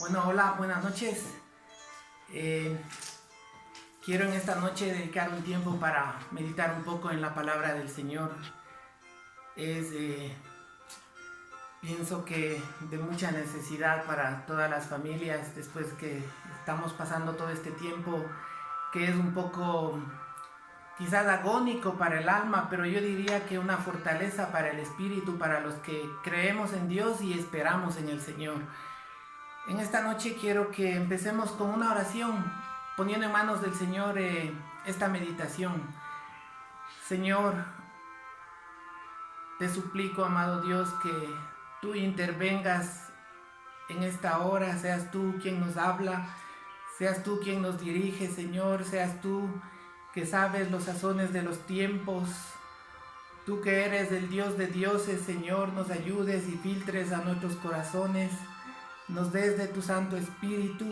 Bueno, hola, buenas noches. Quiero en esta noche dedicar un tiempo para meditar un poco en la palabra del Señor. Pienso que de mucha necesidad para todas las familias después que estamos pasando todo este tiempo que es un poco quizás agónico para el alma, pero yo diría que una fortaleza para el espíritu, para los que creemos en Dios y esperamos en el Señor. En esta noche quiero que empecemos con una oración, poniendo en manos del Señor esta meditación. Señor, te suplico, amado Dios, que tú intervengas en esta hora, seas tú quien nos habla, seas tú quien nos dirige, Señor, seas tú que sabes los sazones de los tiempos. Tú que eres el Dios de dioses, Señor, nos ayudes y filtres a nuestros corazones, nos des de tu Santo Espíritu,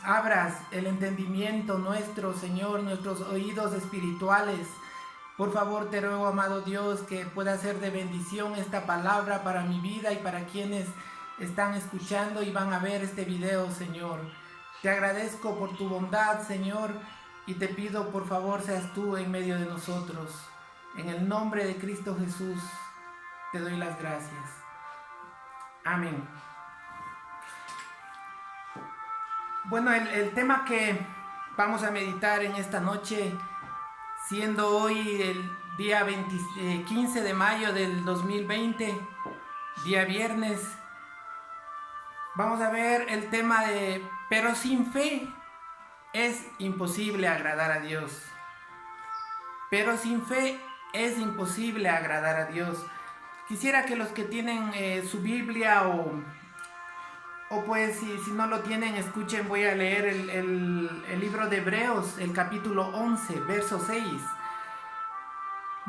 abras el entendimiento nuestro, Señor, nuestros oídos espirituales. Por favor, te ruego, amado Dios, que pueda ser de bendición esta palabra para mi vida y para quienes están escuchando y van a ver este video, Señor. Te agradezco por tu bondad, Señor, y te pido, por favor, seas tú en medio de nosotros. En el nombre de Cristo Jesús, te doy las gracias. Amén. Bueno, el tema que vamos a meditar en esta noche, siendo hoy el día 15 de mayo del 2020, día viernes, vamos a ver el tema de, pero sin fe es imposible agradar a Dios. Pero sin fe es imposible agradar a Dios. Quisiera que los que tienen su Biblia o pues si no lo tienen, escuchen, voy a leer el libro de Hebreos, el capítulo 11, verso 6.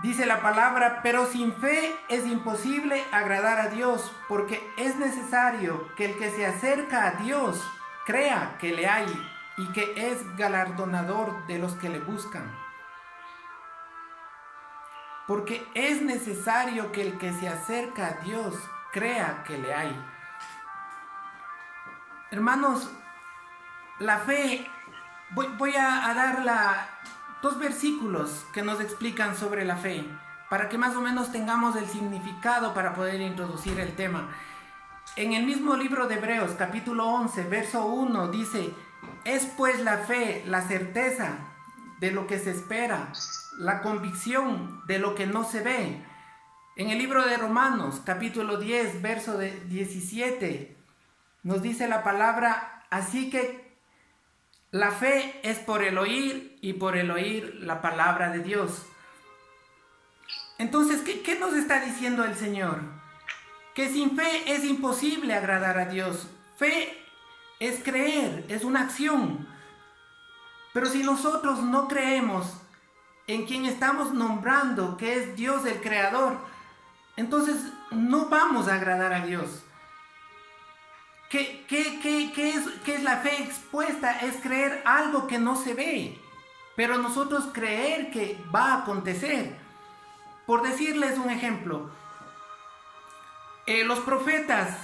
Dice la palabra, pero sin fe es imposible agradar a Dios, porque es necesario que el que se acerca a Dios crea que le hay y que es galardonador de los que le buscan. Porque es necesario que el que se acerca a Dios crea que le hay. Hermanos, la fe, voy a dar dos versículos que nos explican sobre la fe, para que más o menos tengamos el significado para poder introducir el tema. En el mismo libro de Hebreos, capítulo 11, verso 1, dice, es pues la fe, la certeza de lo que se espera, la convicción de lo que no se ve. En el libro de Romanos, capítulo 10, verso 17, nos dice la palabra, así que la fe es por el oír y por el oír la palabra de Dios. Entonces, ¿qué nos está diciendo el Señor? Que sin fe es imposible agradar a Dios. Fe es creer, es una acción. Pero si nosotros no creemos en quien estamos nombrando, que es Dios el Creador, entonces no vamos a agradar a Dios. ¿Qué es la fe expuesta? Es creer algo que no se ve, pero nosotros creer que va a acontecer. Por decirles un ejemplo, los profetas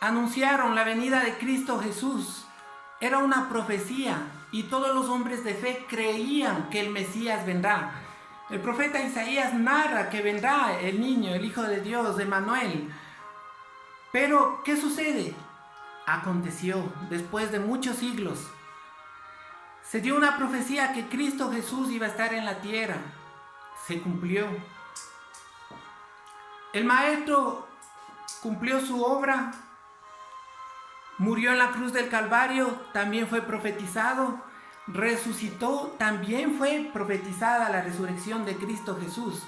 anunciaron la venida de Cristo Jesús. Era una profecía y todos los hombres de fe creían que el Mesías vendrá. El profeta Isaías narra que vendrá el niño, el Hijo de Dios, Emmanuel. Pero, ¿qué sucede? Aconteció después de muchos siglos. Se dio una profecía que Cristo Jesús iba a estar en la tierra. Se cumplió. El Maestro cumplió su obra. Murió en la cruz del Calvario, también fue profetizado. Resucitó, también fue profetizada la resurrección de Cristo Jesús.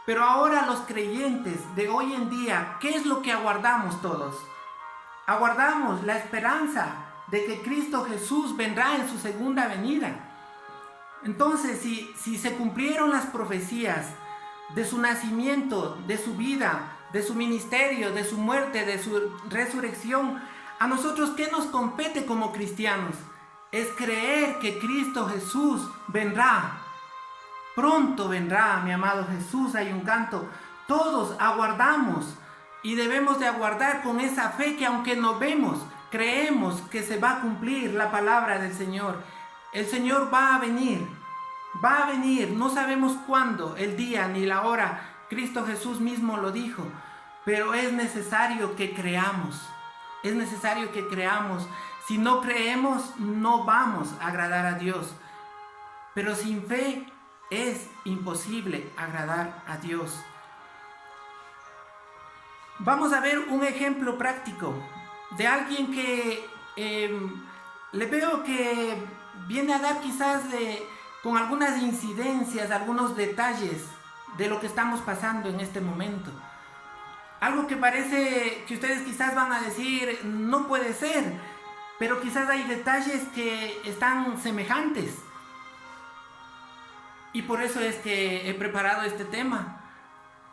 Pero ahora los creyentes de hoy en día, ¿qué es lo que aguardamos todos? Aguardamos la esperanza de que Cristo Jesús vendrá en su segunda venida. Entonces, si se cumplieron las profecías de su nacimiento, de su vida, de su ministerio, de su muerte, de su resurrección, a nosotros, ¿qué nos compete como cristianos? Es creer que Cristo Jesús vendrá. Pronto vendrá, mi amado Jesús, hay un canto. Todos aguardamos. Y debemos de aguardar con esa fe que aunque no vemos, creemos que se va a cumplir la palabra del Señor. El Señor va a venir, no sabemos cuándo, el día ni la hora. Cristo Jesús mismo lo dijo, pero es necesario que creamos, Si no creemos, no vamos a agradar a Dios, pero sin fe es imposible agradar a Dios. Vamos a ver un ejemplo práctico de alguien que le veo que viene a dar quizás con algunas incidencias, algunos detalles de lo que estamos pasando en este momento. Algo que parece que ustedes quizás van a decir, no puede ser, pero quizás hay detalles que están semejantes. Y por eso es que he preparado este tema.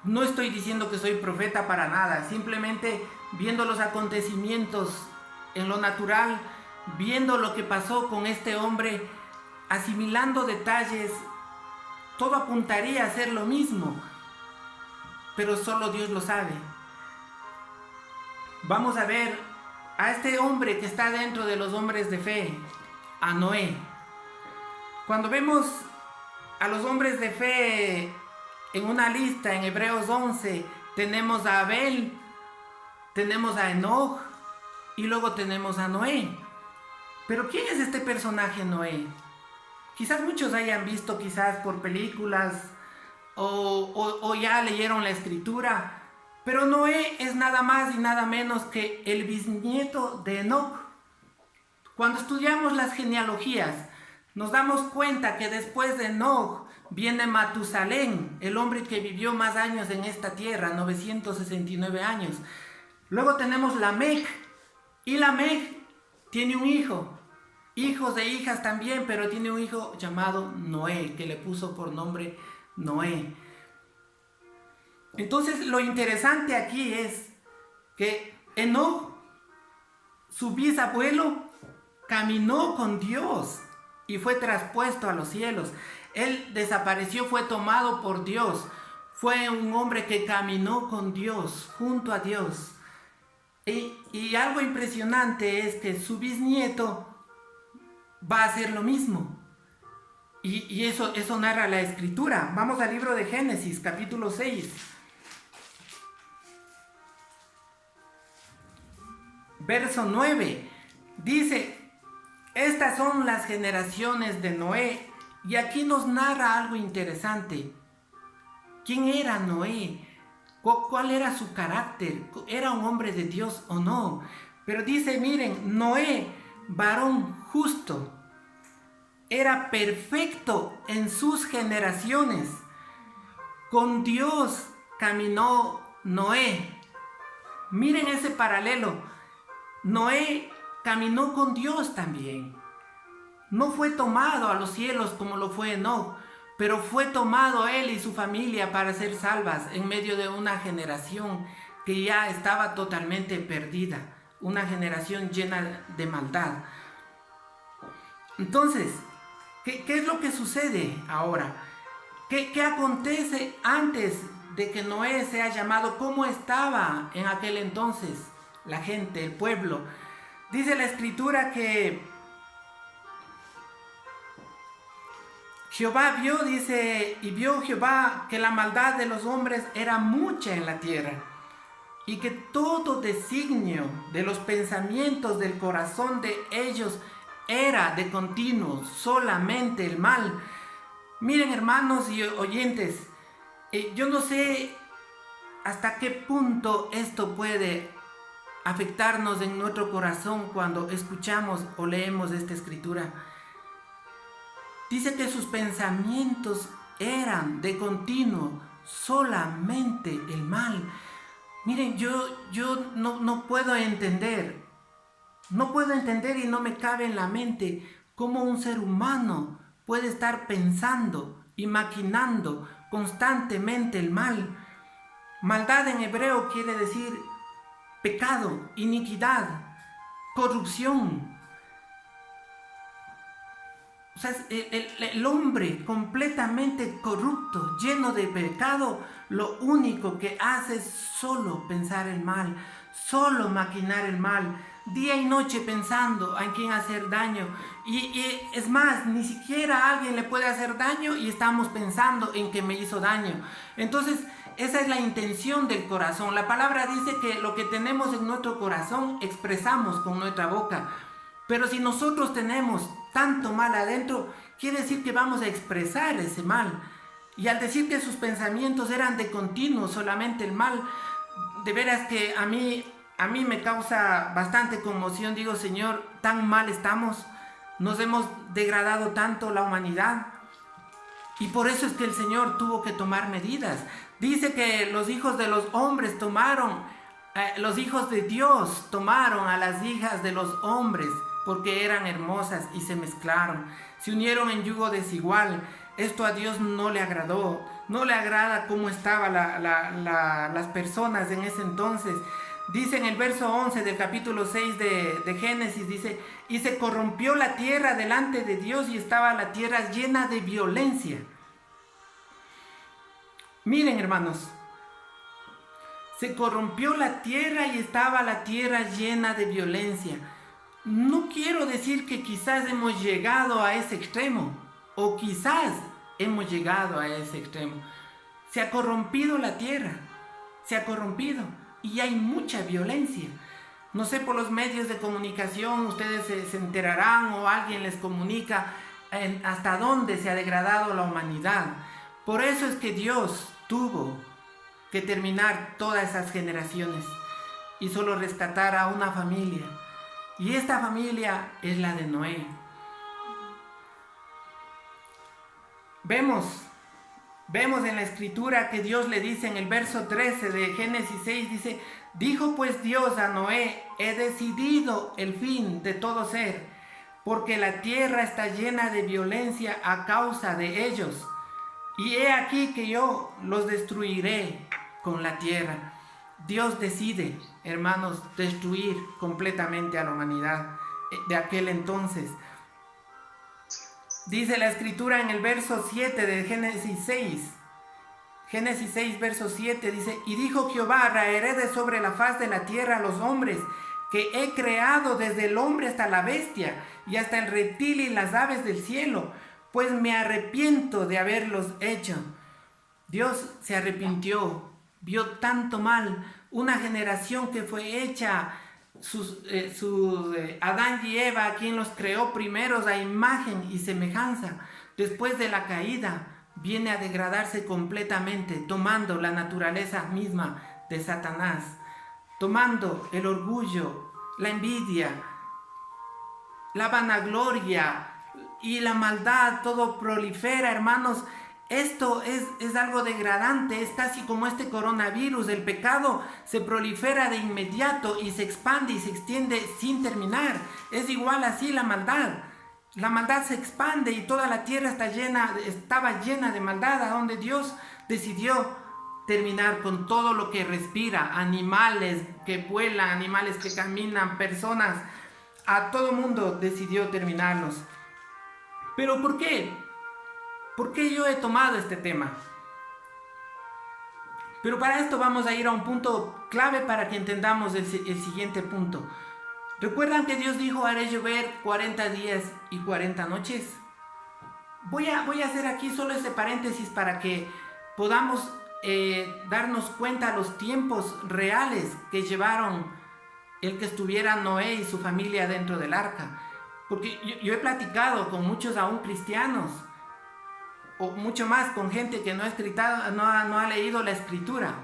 No estoy diciendo que soy profeta para nada, simplemente viendo los acontecimientos en lo natural, viendo lo que pasó con este hombre, asimilando detalles, todo apuntaría a ser lo mismo, pero solo Dios lo sabe. Vamos a ver a este hombre que está dentro de los hombres de fe, a Noé. Cuando vemos a los hombres de fe en una lista en Hebreos 11, tenemos a Abel, tenemos a Enoch y luego tenemos a Noé. Pero ¿quién es este personaje Noé? Quizás muchos hayan visto quizás por películas o ya leyeron la escritura, pero Noé es nada más y nada menos que el bisnieto de Enoch. Cuando estudiamos las genealogías, nos damos cuenta que después de Enoch viene Matusalén, el hombre que vivió más años en esta tierra, 969 años. Luego tenemos Lamec, y Lamec tiene un hijo, hijos e hijas también, pero tiene un hijo llamado Noé, que le puso por nombre Noé. Entonces lo interesante aquí es que Enoch, su bisabuelo, caminó con Dios y fue traspuesto a los cielos. Él desapareció, fue tomado por Dios. Fue un hombre que caminó con Dios, junto a Dios. Y algo impresionante es que su bisnieto va a hacer lo mismo. Y eso narra la escritura. Vamos al libro de Génesis, capítulo 6. Verso 9. Dice: estas son las generaciones de Noé. Y aquí nos narra algo interesante. ¿Quién era Noé? ¿Cuál era su carácter? ¿Era un hombre de Dios o no? Pero dice, miren, Noé, varón justo, era perfecto en sus generaciones. Con Dios caminó Noé. Miren ese paralelo. Noé caminó con Dios también. No fue tomado a los cielos como lo fue Enoch, pero fue tomado él y su familia para ser salvas en medio de una generación que ya estaba totalmente perdida, una generación llena de maldad. Entonces, ¿qué es lo que sucede ahora? ¿Qué acontece antes de que Noé sea llamado? ¿Cómo estaba en aquel entonces la gente, el pueblo? Dice la escritura que Jehová vio, dice, y vio Jehová que la maldad de los hombres era mucha en la tierra, y que todo designio de los pensamientos del corazón de ellos era de continuo solamente el mal. Miren, hermanos y oyentes, yo no sé hasta qué punto esto puede afectarnos en nuestro corazón cuando escuchamos o leemos esta escritura. Dice que sus pensamientos eran de continuo solamente el mal. Miren, yo no puedo entender y no me cabe en la mente cómo un ser humano puede estar pensando y maquinando constantemente el mal. Maldad en hebreo quiere decir pecado, iniquidad, corrupción. O sea, el hombre completamente corrupto, lleno de pecado, lo único que hace es solo pensar el mal, solo maquinar el mal, día y noche pensando en quién hacer daño. Y es más, ni siquiera a alguien le puede hacer daño y estamos pensando en que me hizo daño. Entonces, esa es la intención del corazón. La palabra dice que lo que tenemos en nuestro corazón expresamos con nuestra boca. Pero si nosotros tenemos tanto mal adentro, quiere decir que vamos a expresar ese mal. Y al decir que sus pensamientos eran de continuo, solamente el mal, de veras que a mí me causa bastante conmoción. Digo, Señor, tan mal estamos, nos hemos degradado tanto la humanidad. Y por eso es que el Señor tuvo que tomar medidas. Dice que los hijos de los hombres los hijos de Dios tomaron a las hijas de los hombres porque eran hermosas y se mezclaron. Se unieron en yugo desigual. Esto a Dios no le agradó. No le agrada cómo estaban las personas en ese entonces. Dice en el verso 11 del capítulo 6 de Génesis, dice, y se corrompió la tierra delante de Dios y estaba la tierra llena de violencia. Miren, hermanos, se corrompió la tierra y estaba la tierra llena de violencia. No quiero decir que quizás hemos llegado a ese extremo, o quizás hemos llegado a ese extremo. Se ha corrompido la tierra, se ha corrompido y hay mucha violencia. No sé, por los medios de comunicación ustedes se enterarán o alguien les comunica hasta dónde se ha degradado la humanidad. Por eso es que Dios tuvo que terminar todas esas generaciones y solo rescatar a una familia. Y esta familia es la de Noé. Vemos en la escritura que Dios le dice en el verso 13 de Génesis 6, dice, dijo pues Dios a Noé, he decidido el fin de todo ser, porque la tierra está llena de violencia a causa de ellos. Y he aquí que yo los destruiré con la tierra. Dios decide, hermanos, destruir completamente a la humanidad de aquel entonces. Dice la escritura en el verso 7 de Génesis 6. Génesis 6, verso 7 dice, y dijo Jehová, raeré de sobre la faz de la tierra a los hombres que he creado, desde el hombre hasta la bestia y hasta el reptil y las aves del cielo, pues me arrepiento de haberlos hecho. Dios se arrepintió, vio tanto mal, una generación que fue hecha, Adán y Eva, quien los creó primeros a imagen y semejanza, después de la caída, viene a degradarse completamente, tomando la naturaleza misma de Satanás, tomando el orgullo, la envidia, la vanagloria y la maldad, todo prolifera, hermanos. Esto es algo degradante, es casi como este coronavirus. El pecado se prolifera de inmediato y se expande y se extiende sin terminar. Es igual así la maldad. La maldad se expande y toda la tierra estaba llena de maldad, a donde Dios decidió terminar con todo lo que respira, animales que vuelan, animales que caminan, personas, a todo mundo decidió terminarlos. ¿Pero por qué? ¿Por qué yo he tomado este tema? Pero para esto vamos a ir a un punto clave para que entendamos el siguiente punto. ¿Recuerdan que Dios dijo, haré llover 40 días y 40 noches? Voy a hacer aquí solo ese paréntesis para que podamos darnos cuenta de los tiempos reales que llevaron el que estuviera Noé y su familia dentro del arca. Porque yo he platicado con muchos aún cristianos, o mucho más con gente que no ha leído la escritura.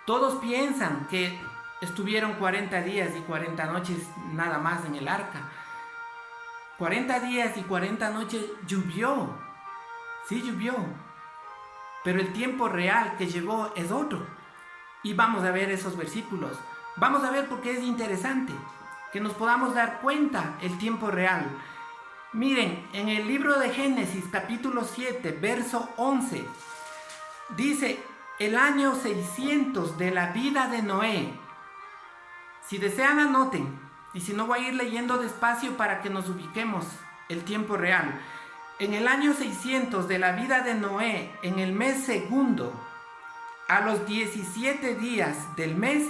Todos piensan que estuvieron 40 días y 40 noches nada más en el arca. 40 días y 40 noches llovió. Sí llovió. Pero el tiempo real que llevó es otro. Y vamos a ver esos versículos. Vamos a ver porque es interesante que nos podamos dar cuenta el tiempo real. Miren, en el libro de Génesis, capítulo 7, verso 11, dice, el año 600 de la vida de Noé. Si desean, anoten, y si no, voy a ir leyendo despacio para que nos ubiquemos el tiempo real. En el año 600 de la vida de Noé, en el mes segundo, a los 17 días del mes,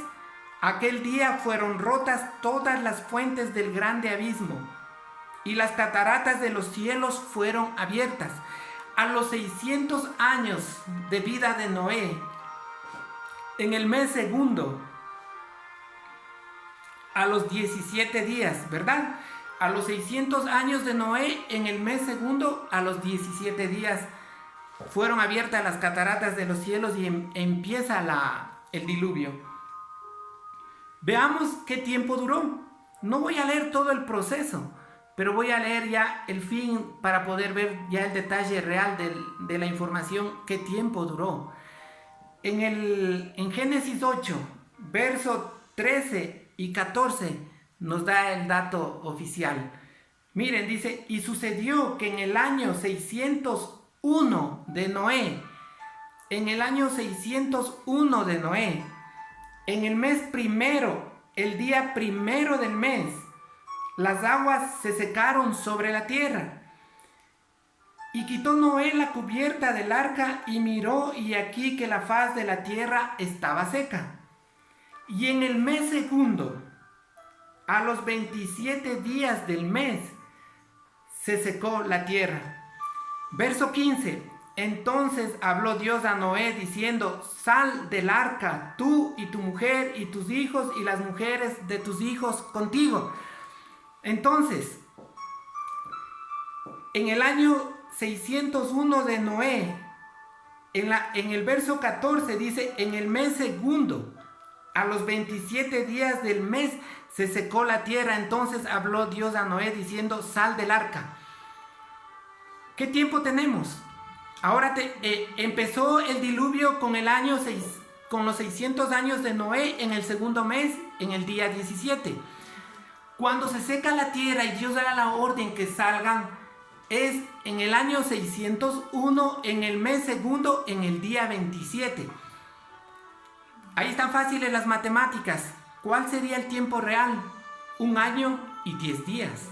Aquel día fueron rotas todas las fuentes del grande abismo, y las cataratas de los cielos fueron abiertas. A los 600 años de vida de Noé, en el mes segundo, a los 17 días, ¿verdad? A los 600 años de Noé, en el mes segundo, a los 17 días, fueron abiertas las cataratas de los cielos y empieza el diluvio. Veamos qué tiempo duró. No voy a leer todo el proceso, pero voy a leer ya el fin para poder ver ya el detalle real de la información, qué tiempo duró. En Génesis 8, verso 13 y 14, nos da el dato oficial. Miren, dice, y sucedió que en el año 601 de Noé, en el mes primero, el día primero del mes, las aguas se secaron sobre la tierra. Y quitó Noé la cubierta del arca y miró, y aquí que la faz de la tierra estaba seca. Y en el mes segundo, a los 27 días del mes, se secó la tierra. Verso 15. Entonces habló Dios a Noé diciendo, sal del arca, tú y tu mujer y tus hijos y las mujeres de tus hijos contigo. Entonces, en el año 601 de Noé, en el verso 14 dice, en el mes segundo, a los 27 días del mes, se secó la tierra. Entonces habló Dios a Noé diciendo, sal del arca. ¿Qué tiempo tenemos? Ahora empezó el diluvio con los 600 años de Noé en el segundo mes, en el día 17. Cuando se seca la tierra y Dios da la orden que salgan, es en el año 601, en el mes segundo, en el día 27. Ahí están fáciles las matemáticas. ¿Cuál sería el tiempo real? 1 año y 10 días.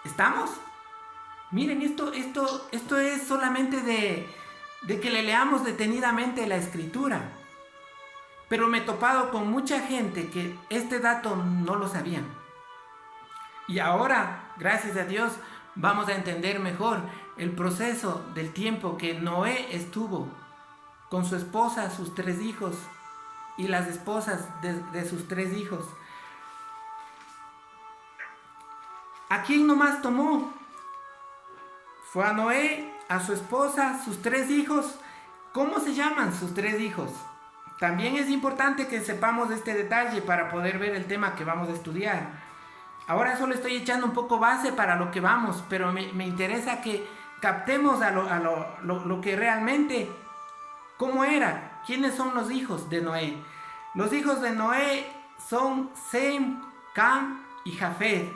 ¿Estamos? Miren, esto es solamente de que le leamos detenidamente la escritura. Pero me he topado con mucha gente que este dato no lo sabían. Y ahora, gracias a Dios, vamos a entender mejor el proceso del tiempo que Noé estuvo con su esposa, sus 3 hijos y las esposas de sus 3 hijos. ¿A quién nomás tomó? Fue a Noé, a su esposa, sus 3 hijos. ¿Cómo se llaman sus 3 hijos? También es importante que sepamos este detalle para poder ver el tema que vamos a estudiar. Ahora solo estoy echando un poco base para lo que vamos, pero me interesa que captemos a lo que realmente, cómo era, quiénes son los hijos de Noé. Los hijos de Noé son Sem, Cam y Jafet.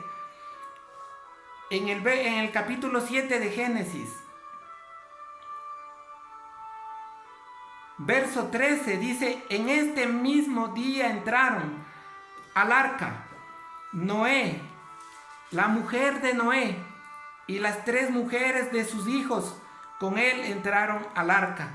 En el capítulo 7 de Génesis, verso 13 dice, en este mismo día entraron al arca Noé, la mujer de Noé y las 3 mujeres de sus hijos con él entraron al arca.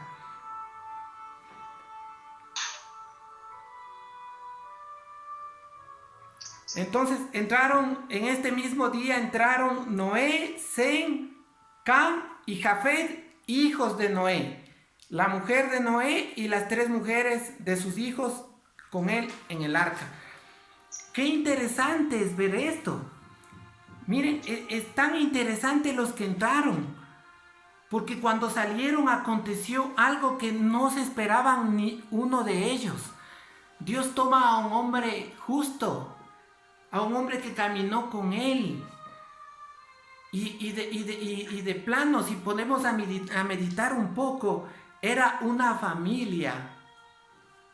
Entonces en este mismo día entraron Noé, Sem, Cam y Jafet, hijos de Noé, la mujer de Noé y las 3 mujeres de sus hijos con él en el arca. Qué interesante es ver esto. Miren, es tan interesante los que entraron, porque cuando salieron aconteció algo que no se esperaban ni uno de ellos. Dios toma a un hombre justo, a un hombre que caminó con él. Y de plano, si ponemos a meditar un poco, era una familia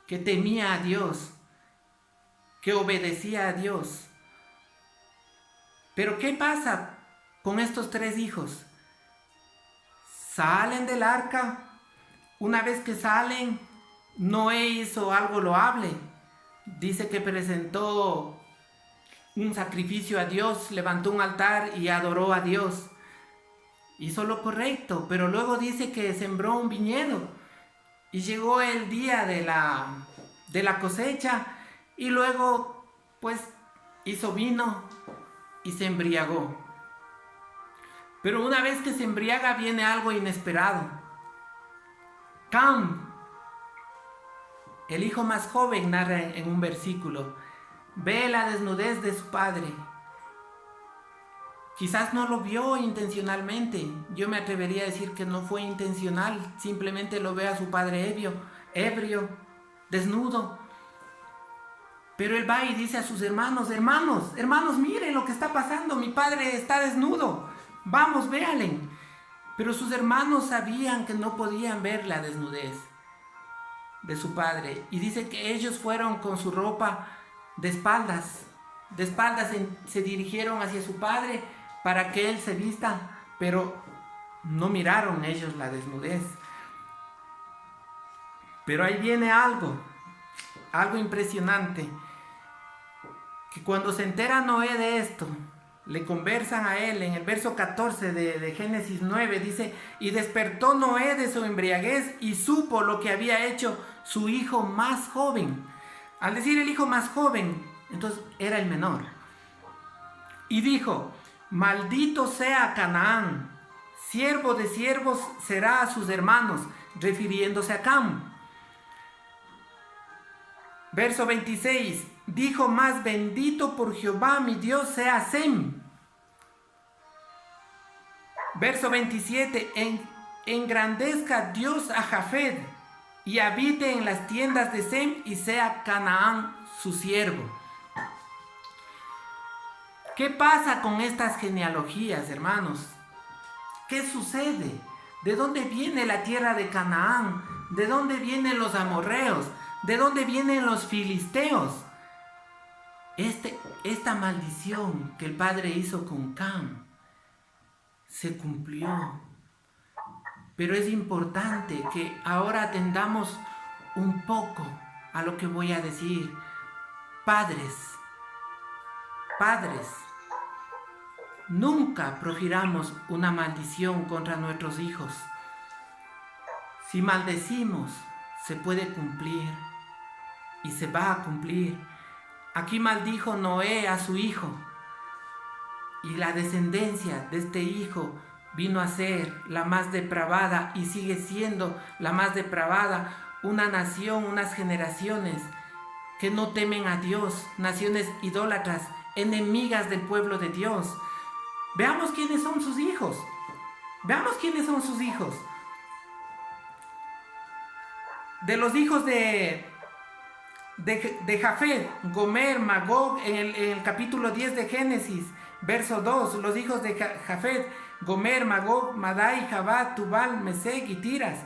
que temía a Dios, que obedecía a Dios. Pero ¿qué pasa con estos 3 hijos? Salen del arca. Una vez que salen, Noé hizo algo loable. Dice que presentó un sacrificio a Dios, levantó un altar y adoró a Dios. Hizo lo correcto, pero luego dice que sembró un viñedo y llegó el día de la cosecha y luego pues hizo vino y se embriagó. Pero una vez que se embriaga viene algo inesperado. Cam, el hijo más joven, narra en un versículo, ve la desnudez de su padre. Quizás no lo vio intencionalmente. Yo me atrevería a decir que no fue intencional. Simplemente lo ve a su padre ebrio, desnudo. Pero él va y dice a sus hermanos, hermanos, miren lo que está pasando. Mi padre está desnudo. Vamos, véanle. Pero sus hermanos sabían que no podían ver la desnudez de su padre. Y dice que ellos fueron con su ropa de espaldas. De espaldas se dirigieron hacia su padre para que él se vista, pero no miraron ellos la desnudez. Pero ahí viene algo impresionante, que cuando se entera Noé de esto, le conversan a él. En el verso 14 de Génesis 9 dice, y despertó Noé de su embriaguez y supo lo que había hecho su hijo más joven. Al decir el hijo más joven, entonces era el menor. Y dijo, maldito sea Canaán, siervo de siervos será a sus hermanos, refiriéndose a Cam. Verso 26, dijo más, bendito por Jehová mi Dios sea Sem. Verso 27, engrandezca Dios a Jafet y habite en las tiendas de Sem y sea Canaán su siervo. ¿Qué pasa con estas genealogías, hermanos? ¿Qué sucede? ¿De dónde viene la tierra de Canaán? ¿De dónde vienen los amorreos? ¿De dónde vienen los filisteos? Esta maldición que el padre hizo con Cam se cumplió. Pero es importante que ahora atendamos un poco a lo que voy a decir. Padres, nunca profiramos una maldición contra nuestros hijos. Si maldecimos, se puede cumplir y se va a cumplir. Aquí maldijo Noé a su hijo y la descendencia de este hijo vino a ser la más depravada y sigue siendo la más depravada. Una nación, unas generaciones que no temen a Dios, naciones idólatras, enemigas del pueblo de Dios. Veamos quiénes son sus hijos. De los hijos de Jafet, Gomer, Magog, en el capítulo 10 de Génesis, verso 2, los hijos de Jafet, Gomer, Magog, Madai, Jabal, Tubal, Mesec y Tiras.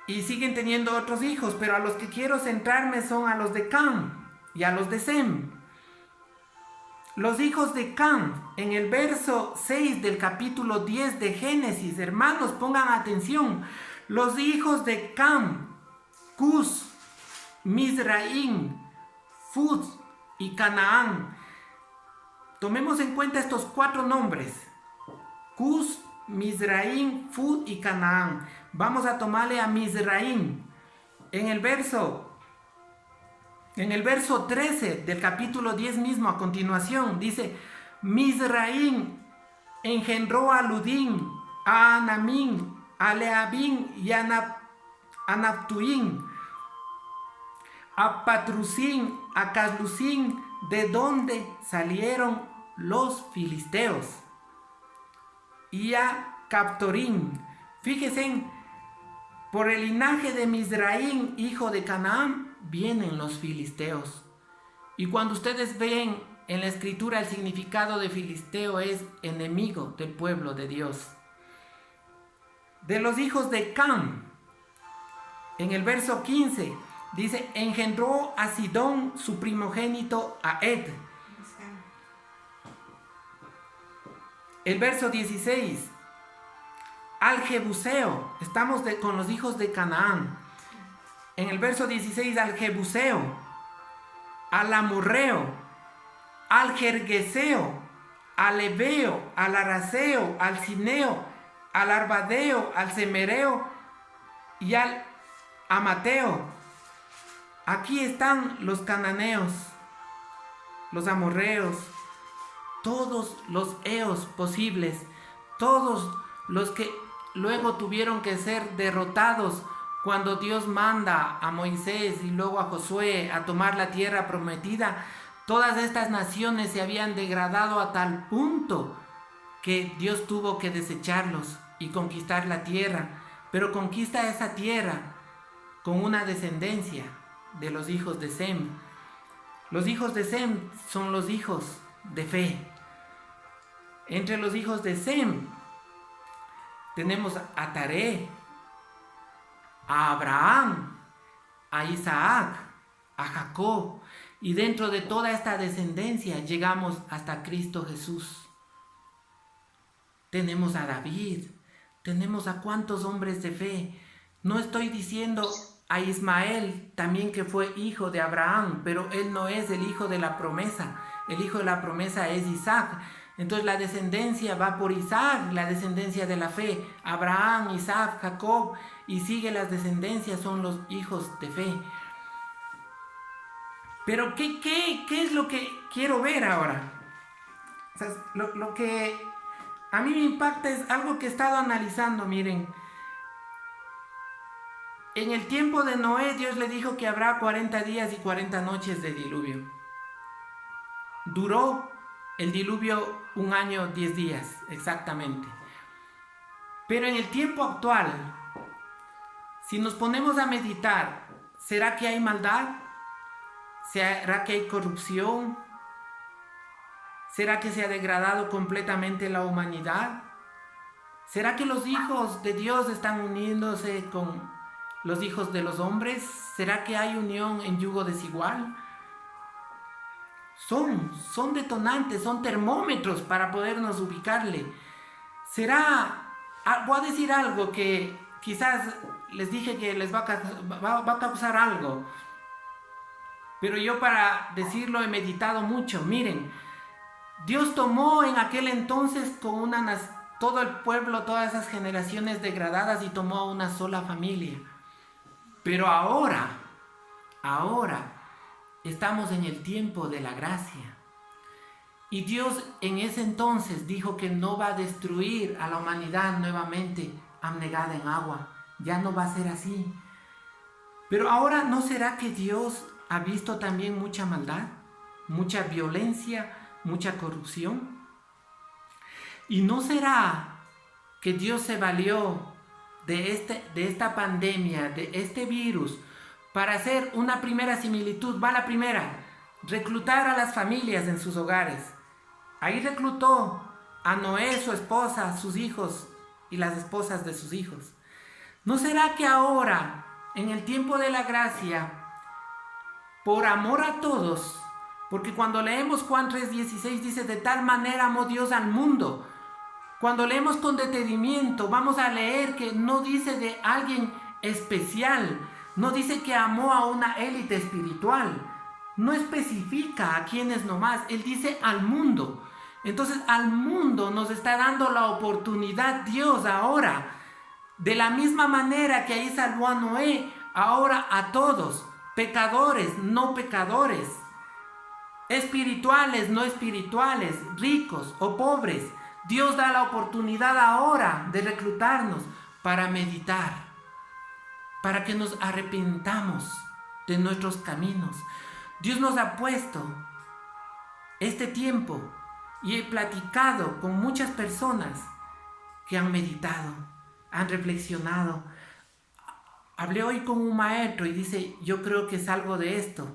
Y siguen teniendo otros hijos, pero a los que quiero centrarme son a los de Cam y a los de Sem. Los hijos de Cam, en el verso 6 del capítulo 10 de Génesis, hermanos, pongan atención. Los hijos de Cam, Cus, Mizraim, Fud y Canaán. Tomemos en cuenta estos 4 nombres: Cus, Mizraim, Fud y Canaán. Vamos a tomarle a Mizraim. En el verso 13 del capítulo 10 mismo, a continuación, dice: Mizraim engendró a Ludín, a Anamín, a Leabín y a Naptuín, a Patrusín, a Caslucín, de donde salieron los filisteos, y a Captorín. Fíjense, por el linaje de Mizraim, hijo de Canaán, vienen los filisteos. Y cuando ustedes ven en la escritura el significado de filisteo, es enemigo del pueblo de Dios. De los hijos de Cam, en el verso 15, dice: engendró a Sidón, su primogénito, a Ed. El verso 16, al Jebuseo. Estamos con los hijos de Canaán. En el verso 16, al Jebuseo, al Amorreo, al Gergeseo, al Ebeo, al Araseo, al Cineo, al Arbadeo, al Semereo y al Amateo. aquí están los cananeos, los amorreos, todos los eos posibles, todos los que luego tuvieron que ser derrotados cuando Dios manda a Moisés y luego a Josué a tomar la tierra prometida. Todas estas naciones se habían degradado a tal punto que Dios tuvo que desecharlos y conquistar la tierra, pero conquista esa tierra con una descendencia de los hijos de Sem. Los hijos de Sem son los hijos de fe. Entre los hijos de Sem tenemos a Taré, a Abraham, a Isaac, a Jacob, y dentro de toda esta descendencia llegamos hasta Cristo Jesús. Tenemos a David, tenemos a cuántos hombres de fe. No estoy diciendo a Ismael también, que fue hijo de Abraham, pero él no es el hijo de la promesa. El hijo de la promesa es Isaac. Entonces la descendencia va por Isaac, la descendencia de la fe. Abraham, Isaac, Jacob, y sigue las descendencias, son los hijos de fe. Pero ¿qué es lo que quiero ver ahora? O sea, lo que a mí me impacta es algo que he estado analizando. Miren, en el tiempo de Noé, Dios le dijo que habrá 40 días y 40 noches de diluvio. Duró el diluvio 1 año, 10 días, exactamente. Pero en el tiempo actual, si nos ponemos a meditar, ¿será que hay maldad? ¿Será que hay corrupción? ¿Será que se ha degradado completamente la humanidad? ¿Será que los hijos de Dios están uniéndose con los hijos de los hombres? ¿Será que hay unión en yugo desigual? Son detonantes, son termómetros para podernos ubicarle. Voy a decir algo que quizás les dije que les va a causar algo, pero yo para decirlo he meditado mucho. Miren, Dios tomó en aquel entonces con todo el pueblo, todas esas generaciones degradadas, y tomó a una sola familia. Pero ahora estamos en el tiempo de la gracia. Y Dios en ese entonces dijo que no va a destruir a la humanidad nuevamente abnegada en agua. Ya no va a ser así. Pero ahora, ¿no será que Dios ha visto también mucha maldad, mucha violencia, mucha corrupción? ¿Y no será que Dios se valió de esta pandemia, de este virus, para hacer una primera similitud? Va la primera: reclutar a las familias en sus hogares. Ahí reclutó a Noé, su esposa, sus hijos y las esposas de sus hijos. ¿No será que ahora, en el tiempo de la gracia, por amor a todos, porque cuando leemos Juan 3:16 dice: de tal manera amó Dios al mundo? Cuando leemos con detenimiento vamos a leer que no dice de alguien especial, no dice que amó a una élite espiritual, no especifica a quienes nomás, él dice al mundo. Entonces al mundo nos está dando la oportunidad Dios ahora, de la misma manera que ahí salvó a Noé, ahora a todos, pecadores, no pecadores, espirituales, no espirituales, ricos o pobres. Dios da la oportunidad ahora de reclutarnos para meditar, para que nos arrepintamos de nuestros caminos. Dios nos ha puesto este tiempo y he platicado con muchas personas que han meditado, han reflexionado. Hablé hoy con un maestro y dice: yo creo que salgo de esto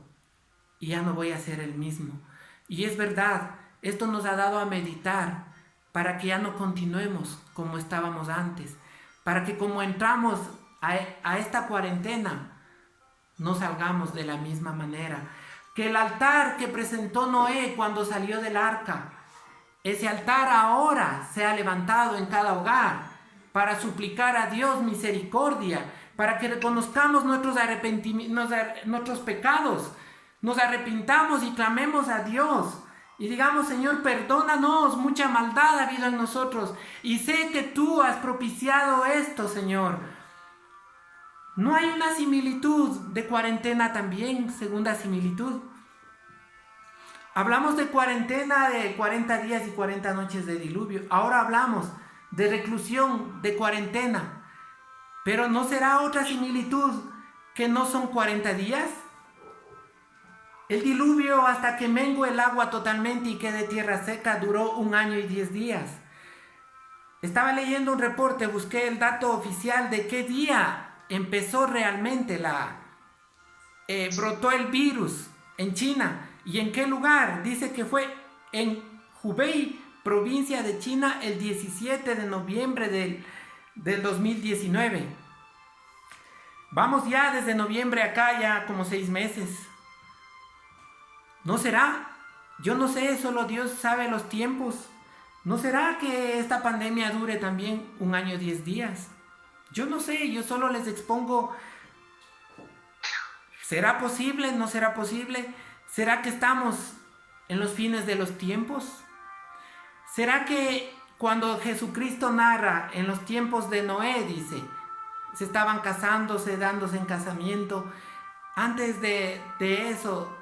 y ya no voy a ser el mismo. Y es verdad, esto nos ha dado a meditar para que ya no continuemos como estábamos antes, para que como entramos a esta cuarentena no salgamos de la misma manera. Que el altar que presentó Noé cuando salió del arca, ese altar ahora sea levantado en cada hogar para suplicar a Dios misericordia, para que reconozcamos nuestros pecados, nos arrepintamos y clamemos a Dios y digamos: Señor, perdónanos, mucha maldad ha habido en nosotros y sé que tú has propiciado esto, Señor. No hay una similitud de cuarentena también, segunda similitud. Hablamos de cuarentena de 40 días y 40 noches de diluvio. Ahora hablamos de reclusión, de cuarentena. Pero ¿no será otra similitud que no son 40 días? El diluvio, hasta que mengue el agua totalmente y quede tierra seca, duró 1 año y 10 días. Estaba leyendo un reporte, busqué el dato oficial de qué día empezó realmente brotó el virus en China. ¿Y en qué lugar? Dice que fue en Hubei, provincia de China, el 17 de noviembre del 2019. Vamos ya desde noviembre acá, ya como 6 meses. ¿No será? Yo no sé, solo Dios sabe los tiempos. ¿No será que esta pandemia dure también 1 año 10 días? Yo no sé, yo solo les expongo. ¿Será posible? ¿No será posible? ¿Será que estamos en los fines de los tiempos? ¿Será que cuando Jesucristo narra en los tiempos de Noé, dice, se estaban casándose, dándose en casamiento, antes de eso,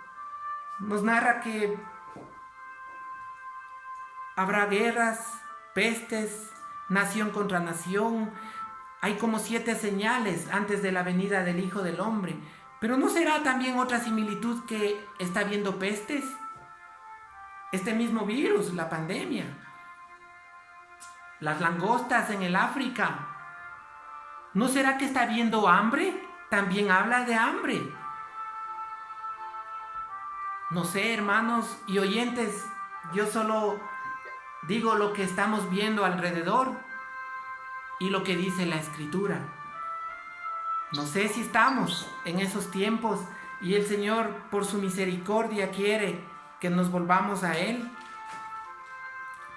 nos narra que habrá guerras, pestes, nación contra nación? Hay como 7 señales antes de la venida del Hijo del Hombre. Pero ¿no será también otra similitud que está habiendo pestes? Este mismo virus, la pandemia. Las langostas en el África. ¿No será que está habiendo hambre? También habla de hambre. No sé, hermanos y oyentes, yo solo digo lo que estamos viendo alrededor y lo que dice la Escritura. No sé si estamos en esos tiempos y el Señor, por su misericordia, quiere que nos volvamos a Él.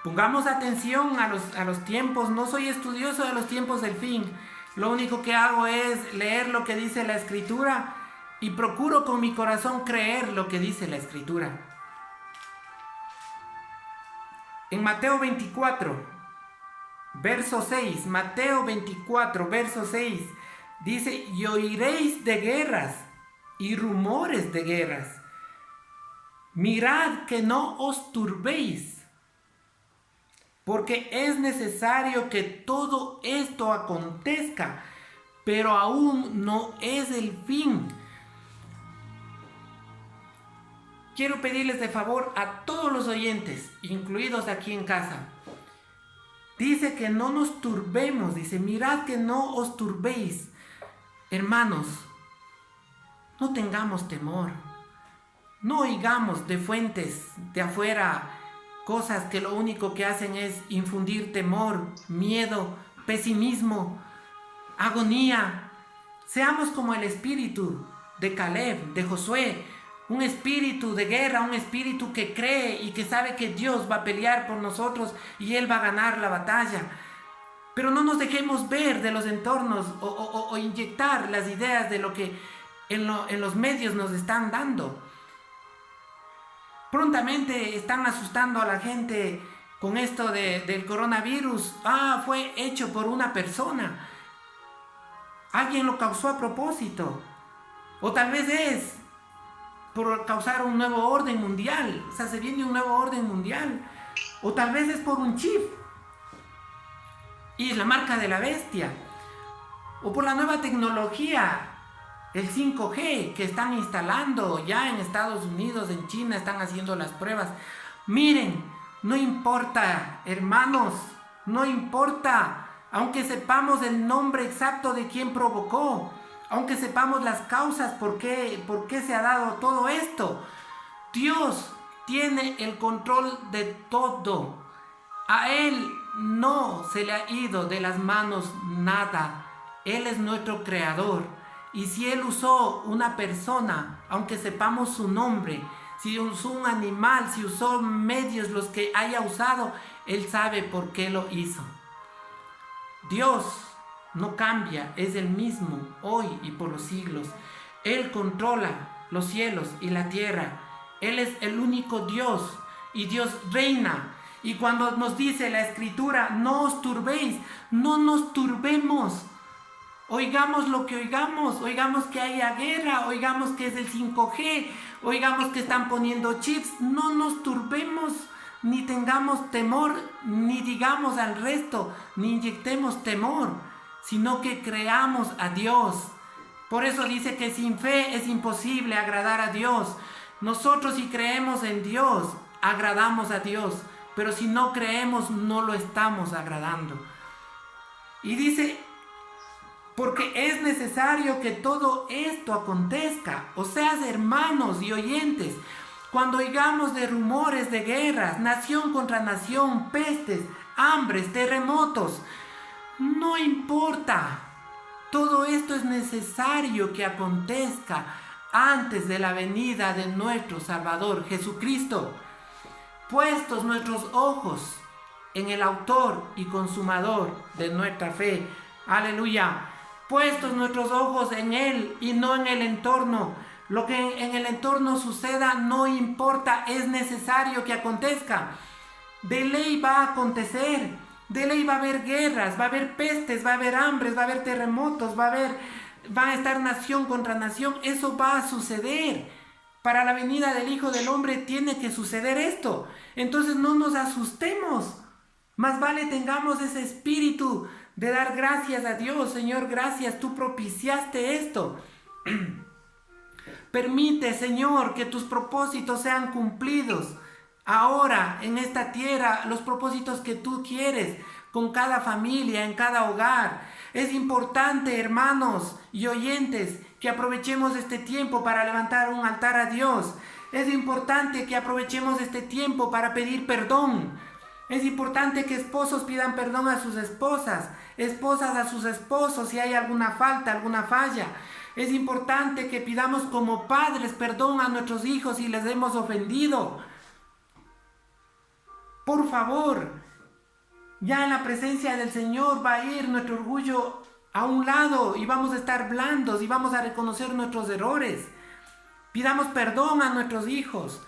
Pongamos atención a los tiempos. No soy estudioso de los tiempos del fin. Lo único que hago es leer lo que dice la Escritura y procuro con mi corazón creer lo que dice la Escritura. En Mateo 24, verso 6, Mateo 24, verso 6, dice, y oiréis de guerras y rumores de guerras. Mirad que no os turbéis, porque es necesario que todo esto acontezca, pero aún no es el fin. Quiero pedirles de favor a todos los oyentes, incluidos aquí en casa. Dice que no nos turbemos, dice, mirad que no os turbéis. Hermanos, no tengamos temor. No oigamos de fuentes de afuera cosas que lo único que hacen es infundir temor, miedo, pesimismo, agonía. Seamos como el espíritu de Caleb, de Josué, un espíritu de guerra, un espíritu que cree y que sabe que Dios va a pelear por nosotros y Él va a ganar la batalla. Pero no nos dejemos ver de los entornos o inyectar las ideas de lo que en los medios nos están dando. Prontamente están asustando a la gente con esto del coronavirus. Fue hecho por una persona. Alguien lo causó a propósito. O tal vez es por causar un nuevo orden mundial. O sea, se viene un nuevo orden mundial. O tal vez es por un chip. Y es la marca de la bestia. O por la nueva tecnología, el 5G que están instalando ya en Estados Unidos, en China, están haciendo las pruebas. Miren, no importa, hermanos, no importa. Aunque sepamos el nombre exacto de quién provocó, aunque sepamos las causas por qué se ha dado todo esto, Dios tiene el control de todo. A Él no se le ha ido de las manos nada. Él es nuestro creador. Y si Él usó una persona, aunque sepamos su nombre, si usó un animal, si usó medios los que haya usado, Él sabe por qué lo hizo. Dios no cambia, es el mismo hoy y por los siglos. Él controla los cielos y la tierra. Él es el único Dios y Dios reina. Y cuando nos dice la Escritura, no os turbéis, no nos turbemos. Oigamos lo que oigamos que haya guerra, oigamos que es el 5G, oigamos que están poniendo chips. No nos turbemos, ni tengamos temor, ni digamos al resto, ni inyectemos temor, sino que creamos a Dios. Por eso dice que sin fe es imposible agradar a Dios. Nosotros, si creemos en Dios, agradamos a Dios, pero si no creemos, no lo estamos agradando. Y dice, porque es necesario que todo esto acontezca. O sea, hermanos y oyentes, cuando oigamos de rumores de guerras, nación contra nación, pestes, hambres, terremotos, no importa. Todo esto es necesario que acontezca antes de la venida de nuestro Salvador Jesucristo. Puestos nuestros ojos en el autor y consumador de nuestra fe. Aleluya. Puestos nuestros ojos en Él y no en el entorno. Lo que en el entorno suceda no importa, es necesario que acontezca. De ley va a acontecer. De ley va a haber guerras, va a haber pestes, va a haber hambres, va a haber terremotos, va a estar nación contra nación. Eso va a suceder. Para la venida del Hijo del Hombre tiene que suceder esto. Entonces no nos asustemos. Más vale tengamos ese espíritu de dar gracias a Dios. Señor, gracias, tú propiciaste esto. Permite, Señor, que tus propósitos sean cumplidos ahora en esta tierra, los propósitos que tú quieres con cada familia, en cada hogar. Es importante, hermanos y oyentes, que aprovechemos este tiempo para levantar un altar a Dios. Es importante que aprovechemos este tiempo para pedir perdón. Es importante que esposos pidan perdón a sus esposas, esposas a sus esposos si hay alguna falta, alguna falla. Es importante que pidamos como padres perdón a nuestros hijos si les hemos ofendido. Por favor, ya en la presencia del Señor va a ir nuestro orgullo a un lado y vamos a estar blandos y vamos a reconocer nuestros errores. Pidamos perdón a nuestros hijos.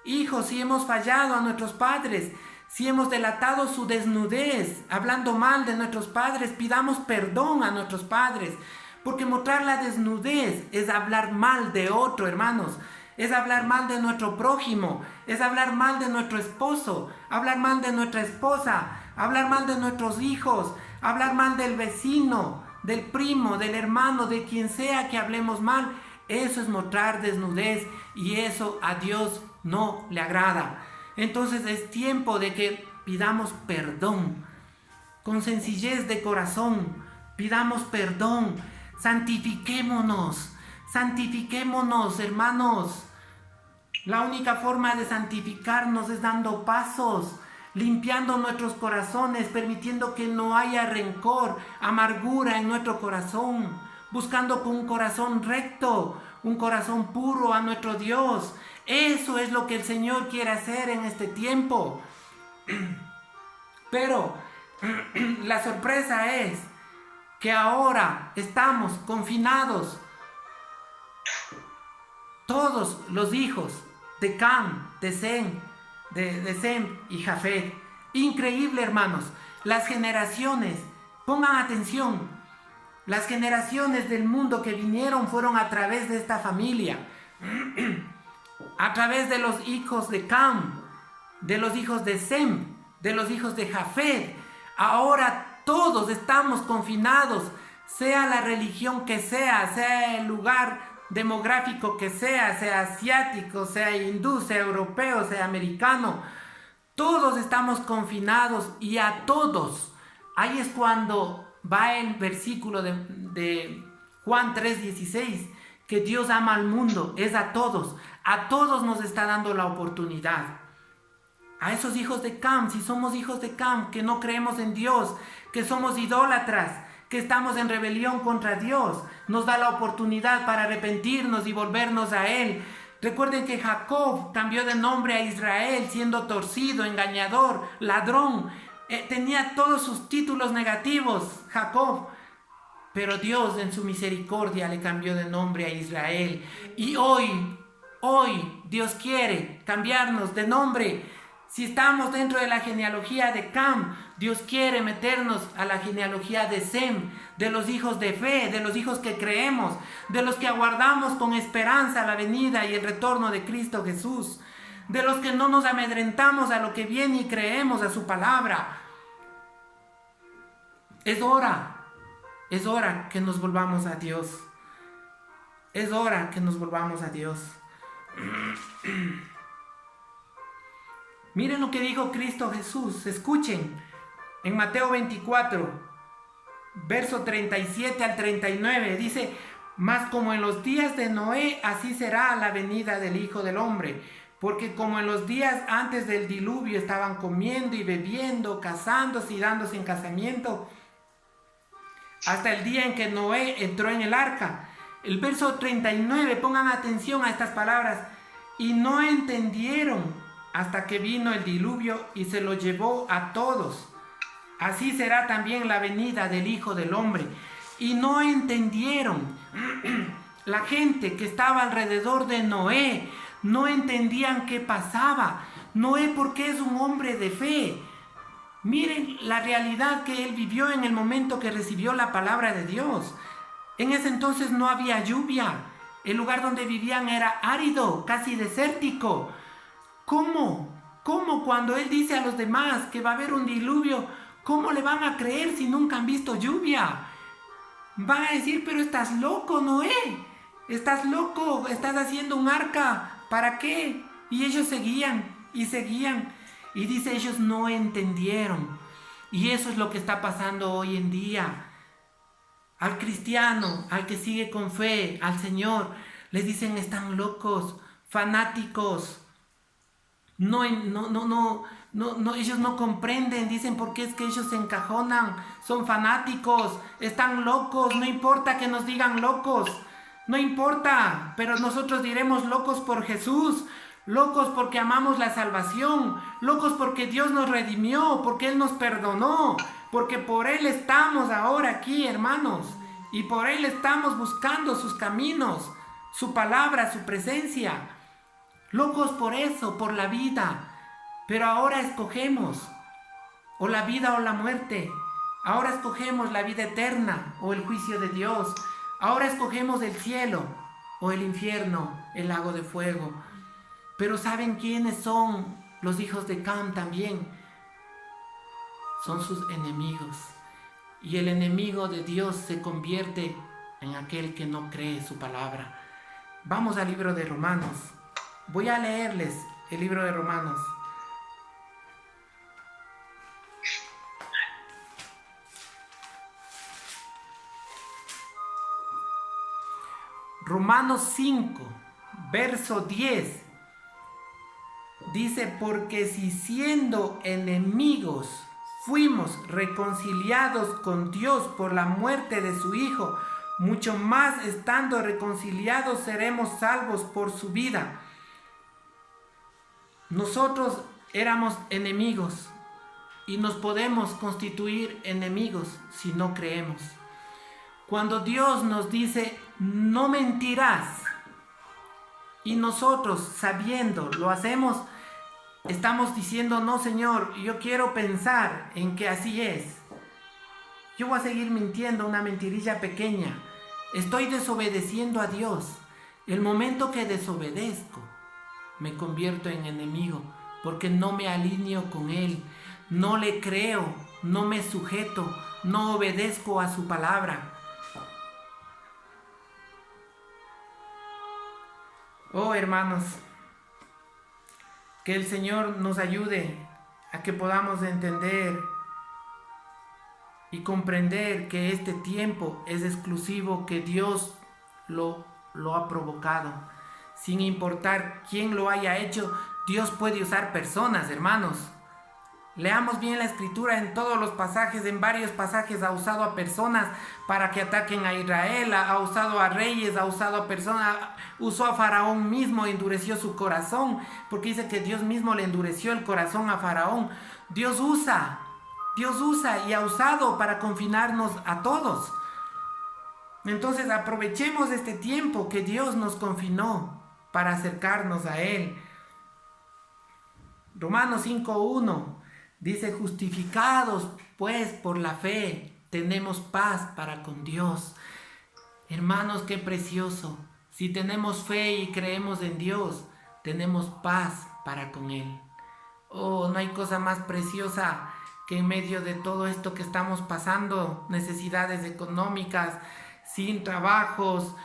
Hijos, si hemos fallado a nuestros padres, si hemos delatado su desnudez, hablando mal de nuestros padres, pidamos perdón a nuestros padres. Porque mostrar la desnudez es hablar mal de otro, hermanos. Es hablar mal de nuestro prójimo, es hablar mal de nuestro esposo, hablar mal de nuestra esposa, hablar mal de nuestros hijos, hablar mal del vecino, del primo, del hermano, de quien sea que hablemos mal. Eso es mostrar desnudez y eso a Dios no le agrada. Entonces es tiempo de que pidamos perdón, con sencillez de corazón, pidamos perdón, santifiquémonos, hermanos. La única forma de santificarnos es dando pasos, limpiando nuestros corazones, permitiendo que no haya rencor, amargura en nuestro corazón, buscando con un corazón recto, un corazón puro a nuestro Dios. Eso es lo que el Señor quiere hacer en este tiempo. Pero la sorpresa es que ahora estamos confinados. Todos los hijos de Cam, de Sem y Jafet. Increíble, hermanos. Las generaciones, pongan atención, las generaciones del mundo que vinieron fueron a través de esta familia. A través de los hijos de Cam, de los hijos de Sem, de los hijos de Jafet. Ahora todos estamos confinados, sea la religión que sea el lugar demográfico que sea asiático, sea hindú, sea europeo, sea americano. Todos estamos confinados y a todos. Ahí es cuando va el versículo de Juan 3:16, que Dios ama al mundo, es a todos nos está dando la oportunidad. A esos hijos de Cam, si somos hijos de Cam, que no creemos en Dios, que somos idólatras, que estamos en rebelión contra Dios, nos da la oportunidad para arrepentirnos y volvernos a Él. Recuerden que Jacob cambió de nombre a Israel, siendo torcido, engañador, ladrón. Tenía todos sus títulos negativos, Jacob. Pero Dios en su misericordia le cambió de nombre a Israel. Y hoy Dios quiere cambiarnos de nombre. Si estamos dentro de la genealogía de Cam, Dios quiere meternos a la genealogía de Sem, de los hijos de fe, de los hijos que creemos, de los que aguardamos con esperanza la venida y el retorno de Cristo Jesús, de los que no nos amedrentamos a lo que viene y creemos a su palabra. Es hora que nos volvamos a Dios. Es hora que nos volvamos a Dios. Miren lo que dijo Cristo Jesús. Escuchen. En Mateo 24, verso 37 al 39, dice: mas como en los días de Noé, así será la venida del Hijo del Hombre. Porque como en los días antes del diluvio estaban comiendo y bebiendo, casándose y dándose en casamiento, hasta el día en que Noé entró en el arca. El verso 39, pongan atención a estas palabras. Y no entendieron hasta que vino el diluvio y se lo llevó a todos. Así será también la venida del Hijo del Hombre. Y no entendieron. La gente que estaba alrededor de Noé no entendían qué pasaba. Noé, porque es un hombre de fe. Miren la realidad que él vivió en el momento que recibió la palabra de Dios. En ese entonces no había lluvia. El lugar donde vivían era árido, casi desértico. ¿Cómo cuando él dice a los demás que va a haber un diluvio, cómo le van a creer si nunca han visto lluvia? Van a decir: pero estás loco, Noé. Estás loco, estás haciendo un arca. ¿Para qué? Y ellos seguían y seguían. Y dice, ellos no entendieron. Y eso es lo que está pasando hoy en día. Al cristiano, al que sigue con fe, al Señor, les dicen: están locos, fanáticos. No, ellos no comprenden, dicen: porque es que ellos se encajonan, son fanáticos, están locos. No importa que nos digan locos, no importa, pero nosotros diremos: locos por Jesús, locos porque amamos la salvación, locos porque Dios nos redimió, porque Él nos perdonó, porque por Él estamos ahora aquí, hermanos, y por Él estamos buscando sus caminos, su palabra, su presencia. Locos por eso, por la vida. Pero ahora escogemos o la vida o la muerte. Ahora escogemos la vida eterna o el juicio de Dios. Ahora escogemos el cielo o el infierno, el lago de fuego. Pero ¿saben quiénes son los hijos de Cam también? Son sus enemigos. Y el enemigo de Dios se convierte en aquel que no cree su palabra. Vamos al libro de Romanos. Voy a leerles el libro de Romanos. Romanos 5, verso 10. Dice: porque si siendo enemigos fuimos reconciliados con Dios por la muerte de su Hijo, mucho más estando reconciliados seremos salvos por su vida. Nosotros éramos enemigos y nos podemos constituir enemigos si no creemos. Cuando Dios nos dice: no mentirás, y nosotros sabiendo lo hacemos, estamos diciendo: no, Señor, yo quiero pensar en que así es. Yo voy a seguir mintiendo, una mentirilla pequeña. Estoy desobedeciendo a Dios. El momento que desobedezco, me convierto en enemigo, porque no me alineo con Él, no le creo, no me sujeto, no obedezco a su palabra. Oh, hermanos, que el Señor nos ayude a que podamos entender y comprender que este tiempo es exclusivo, que Dios lo ha provocado. Sin importar quién lo haya hecho, Dios puede usar personas, hermanos. Leamos bien la escritura en todos los pasajes. En varios pasajes ha usado a personas para que ataquen a Israel, ha usado a reyes, ha usado a personas, usó a Faraón mismo, endureció su corazón, porque dice que Dios mismo le endureció el corazón a Faraón. Dios usa y ha usado para confinarnos a todos. Entonces aprovechemos este tiempo que Dios nos confinó para acercarnos a Él. Romanos 5:1 dice: justificados pues por la fe, tenemos paz para con Dios. Hermanos, qué precioso. Si tenemos fe y creemos en Dios, tenemos paz para con Él. Oh, no hay cosa más preciosa que en medio de todo esto que estamos pasando, necesidades económicas, sin trabajos,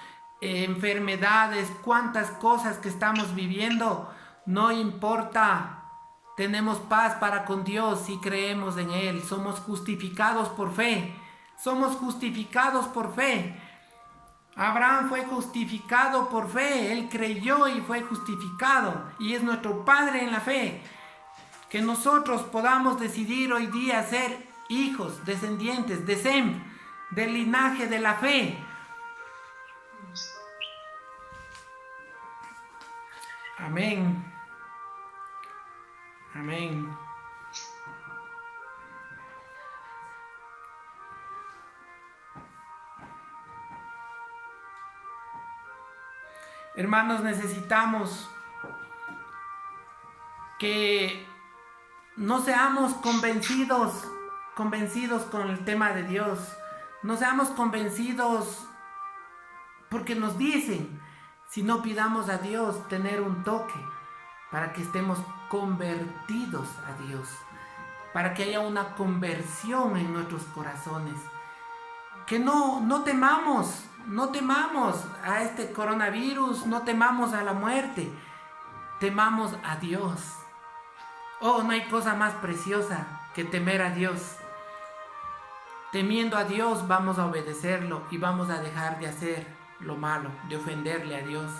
enfermedades, cuántas cosas que estamos viviendo, no importa. Tenemos paz para con Dios si creemos en Él. Somos justificados por fe. Somos justificados por fe. Abraham fue justificado por fe. Él creyó y fue justificado. Y es nuestro Padre en la fe. Que nosotros podamos decidir hoy día ser hijos, descendientes de Sem, del linaje de la fe. Amén. Amén. Hermanos, necesitamos que no seamos convencidos con el tema de Dios. No seamos convencidos porque nos dicen, sino pidamos a Dios tener un toque para que estemos convertidos a Dios, para que haya una conversión en nuestros corazones. Que no temamos a este coronavirus, no temamos a la muerte, temamos a Dios. Oh, no hay cosa más preciosa que temer a Dios. Temiendo a Dios vamos a obedecerlo y vamos a dejar de hacer lo malo, de ofenderle a Dios.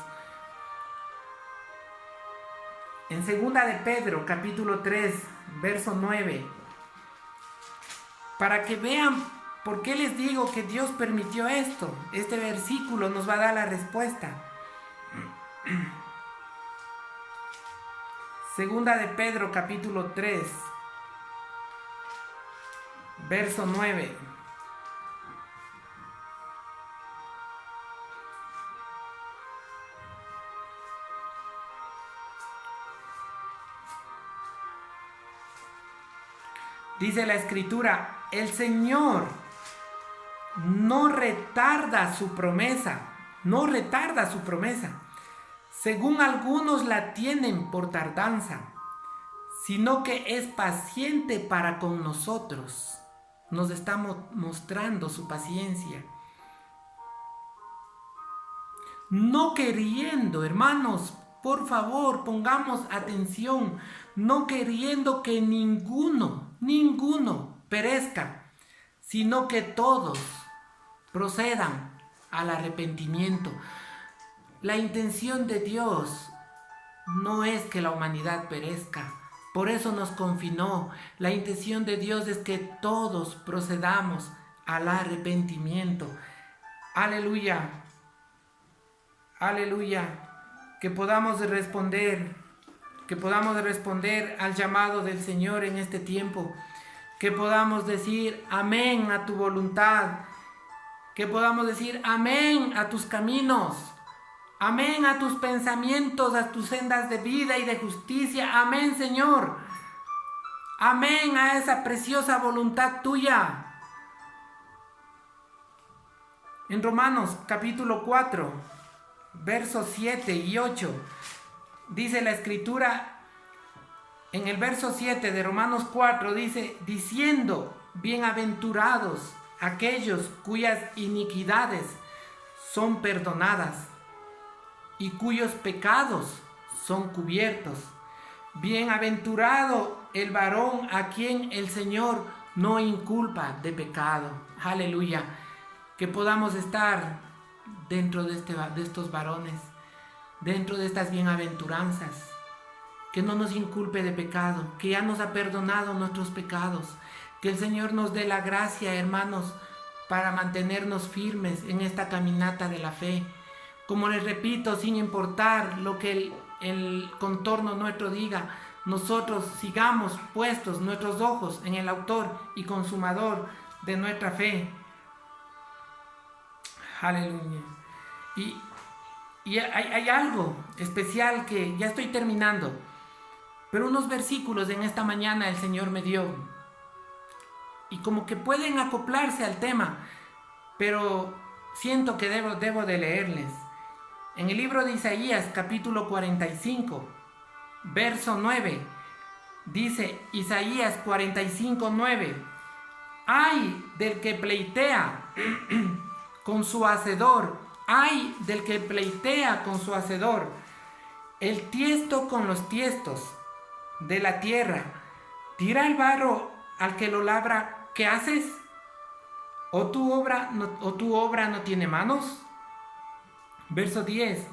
En 2 de Pedro, capítulo 3, verso 9, para que vean por qué les digo que Dios permitió esto, este versículo nos va a dar la respuesta. 2 de Pedro, capítulo 3, verso 9. Dice la Escritura: el Señor no retarda su promesa, según algunos la tienen por tardanza, sino que es paciente para con nosotros. Nos está mostrando su paciencia. No queriendo, hermanos, por favor, pongamos atención, no queriendo que ninguno perezca, sino que todos procedan al arrepentimiento. La intención de Dios no es que la humanidad perezca, por eso nos confinó. La intención de Dios es que todos procedamos al arrepentimiento. Aleluya, aleluya. Que podamos responder al llamado del Señor en este tiempo, que podamos decir amén a tu voluntad, que podamos decir amén a tus caminos, amén a tus pensamientos, a tus sendas de vida y de justicia. Amén, Señor. Amén a esa preciosa voluntad tuya. En Romanos capítulo 4, versos 7 y 8, dice la Escritura, en el verso 7 de Romanos 4, dice: diciendo, bienaventurados aquellos cuyas iniquidades son perdonadas y cuyos pecados son cubiertos. Bienaventurado el varón a quien el Señor no inculpa de pecado. Aleluya. Que podamos estar dentro de estos varones, dentro de estas bienaventuranzas, que no nos inculpe de pecado, que ya nos ha perdonado nuestros pecados, que el Señor nos dé la gracia, hermanos, para mantenernos firmes en esta caminata de la fe. Como les repito, sin importar lo que el contorno nuestro diga, nosotros sigamos puestos nuestros ojos en el autor y consumador de nuestra fe. Aleluya. Y hay algo especial que ya estoy terminando. pero unos versículos en esta mañana el Señor me dio y como que pueden acoplarse al tema, pero siento que debo de leerles. En el libro de Isaías, capítulo 45, verso 9, dice Isaías 45, 9: ay del que pleitea con su hacedor, ay del que pleitea con su hacedor, el tiesto con los tiestos de la tierra, dirá el barro al que lo labra: ¿qué haces? ¿O tu obra no tiene manos? Verso 10: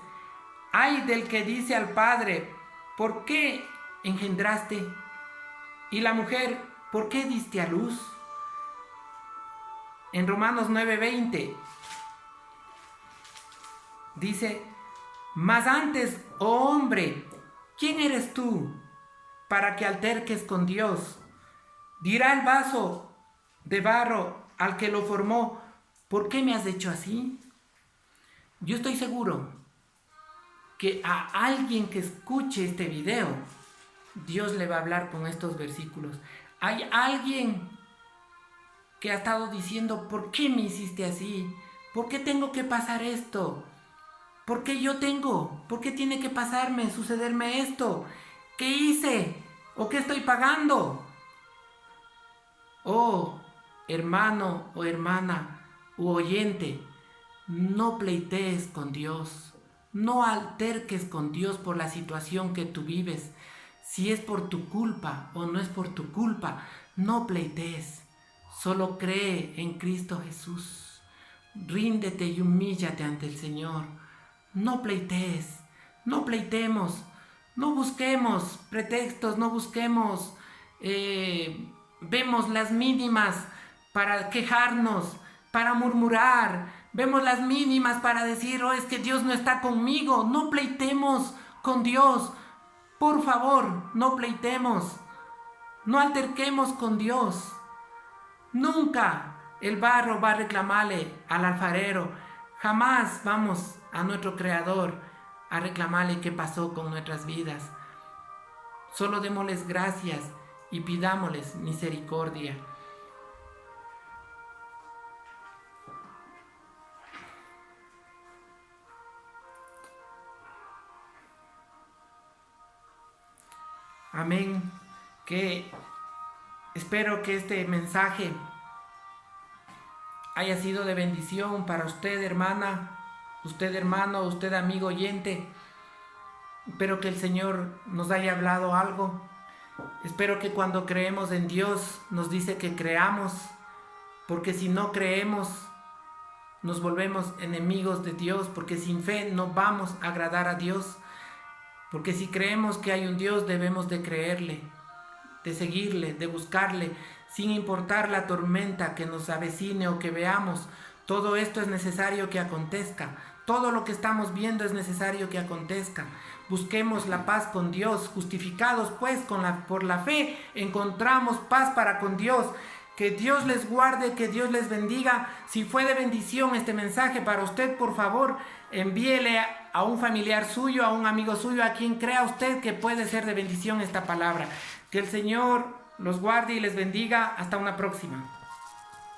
ay del que dice al padre: ¿por qué engendraste? Y la mujer: ¿por qué diste a luz? En Romanos 9:20 dice: mas antes, oh hombre, ¿quién eres tú para que alterques con Dios? Dirá el vaso de barro al que lo formó: ¿por qué me has hecho así? Yo estoy seguro que a alguien que escuche este video, Dios le va a hablar con estos versículos. Hay alguien que ha estado diciendo: ¿por qué me hiciste así? ¿Por qué tengo que pasar esto? ¿Por qué yo tengo? ¿Por qué tiene que pasarme, sucederme esto? ¿Qué hice? ¿O qué estoy pagando? Oh, hermano o hermana u oyente, no pleitees con Dios. No alterques con Dios por la situación que tú vives. Si es por tu culpa o no es por tu culpa, no pleitees. Solo cree en Cristo Jesús. Ríndete y humíllate ante el Señor. No pleitees, no pleitemos, no busquemos pretextos, no busquemos, vemos las mínimas para quejarnos, para murmurar, vemos las mínimas para decir: oh, es que Dios no está conmigo. No pleitemos con Dios, por favor, no pleitemos, no alterquemos con Dios. Nunca el barro va a reclamarle al alfarero, jamás vamos a nuestro Creador a reclamarle qué pasó con nuestras vidas. Solo démosles gracias y pidámosles misericordia. Amén. Espero que este mensaje haya sido de bendición para usted, hermana, usted, hermano, usted, amigo oyente. Espero que el Señor nos haya hablado algo. Espero que cuando creemos en Dios nos dice que creamos, porque si no creemos nos volvemos enemigos de Dios, porque sin fe no vamos a agradar a Dios. Porque si creemos que hay un Dios, debemos de creerle, de seguirle, de buscarle, sin importar la tormenta que nos avecine o que veamos. Todo esto es necesario que acontezca. Todo lo que estamos viendo es necesario que acontezca. Busquemos la paz con Dios. Justificados pues por la fe, encontramos paz para con Dios. Que Dios les guarde, que Dios les bendiga. Si fue de bendición este mensaje para usted, por favor, envíele a un familiar suyo, a un amigo suyo, a quien crea usted que puede ser de bendición esta palabra. Que el Señor los guarde y les bendiga. Hasta una próxima.